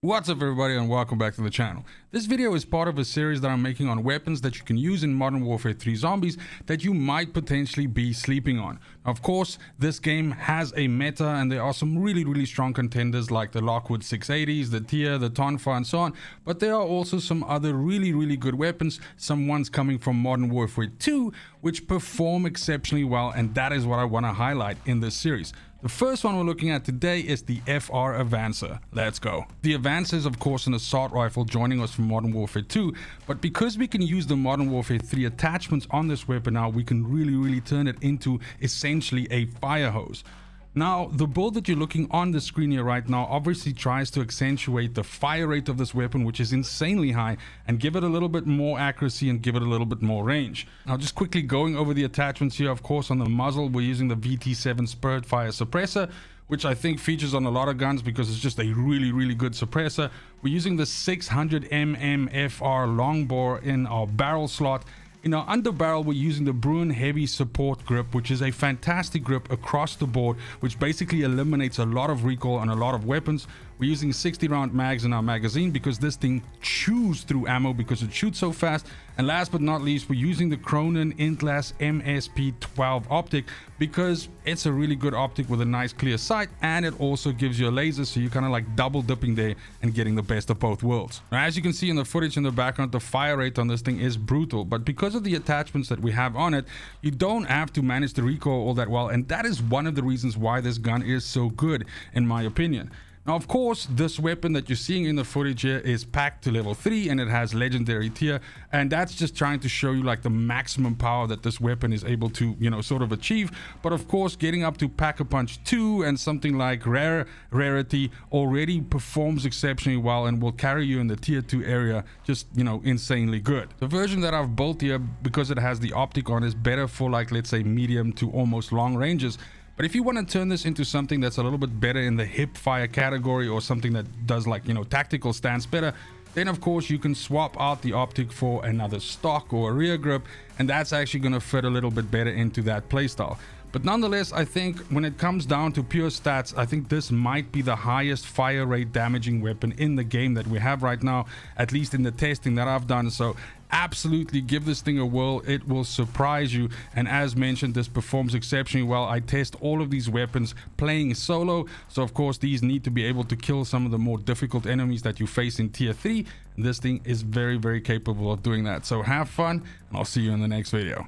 What's up everybody and welcome back to the channel. This video is part of a series that I'm making on weapons that you can use in Modern Warfare 3 Zombies that you might potentially be sleeping on. Of course, this game has a meta and there are some really strong contenders like the Lockwood 680s, the Tia, the Tonfa and so on, but there are also some other really good weapons, some ones coming from Modern Warfare 2 which perform exceptionally well, and that is what I want to highlight in this series. The first one we're looking at today is the FR Avancer. Let's go. The Avancer is of course an assault rifle joining us from Modern Warfare 2, but because we can use the Modern Warfare 3 attachments on this weapon now, we can really turn it into essentially a fire hose. Now, the build that you're looking on the screen here right now obviously tries to accentuate the fire rate of this weapon, which is insanely high, and give it a little bit more accuracy and give it a little bit more range. Now, just quickly going over the attachments here, of course, on the muzzle, we're using the VT7 Spirit Fire Suppressor, which I think features on a lot of guns because it's just a really good suppressor. We're using the 600mm FR Longbore in our barrel slot. In our underbarrel, we're using the Bruin Heavy Support Grip, which is a fantastic grip across the board, which basically eliminates a lot of recoil on a lot of weapons. We're using 60-round mags in our magazine because this thing chews through ammo because it shoots so fast. And last but not least, we're using the Cronin Intlas MSP12 optic because it's a really good optic with a nice clear sight, and it also gives you a laser, so you're kind of like double dipping there and getting the best of both worlds. Now, as you can see in the footage in the background, the fire rate on this thing is brutal, but because of the attachments that we have on it, you don't have to manage the recoil all that well, and that is one of the reasons why this gun is so good in my opinion. Now, of course, this weapon that you're seeing in the footage here is packed to level 3 and it has legendary tier, and that's just trying to show you like the maximum power that this weapon is able to, sort of achieve. But of course, getting up to Pack-a-Punch 2 and something like rarity already performs exceptionally well and will carry you in the tier 2 area just, insanely good. The version that I've built here, because it has the optic on, is better for like, let's say, medium to almost long ranges. But if you want to turn this into something that's a little bit better in the hip fire category, or something that does like, tactical stance better, then of course you can swap out the optic for another stock or a rear grip, and that's actually going to fit a little bit better into that playstyle. But nonetheless, I think when it comes down to pure stats, I think this might be the highest fire rate damaging weapon in the game that we have right now, at least in the testing that I've done. So absolutely give this thing a whirl, it will surprise you. And as mentioned, this performs exceptionally well. I test all of these weapons playing solo, so of course these need to be able to kill some of the more difficult enemies that you face in tier 3, and this thing is very capable of doing that. So have fun, and I'll see you in the next video.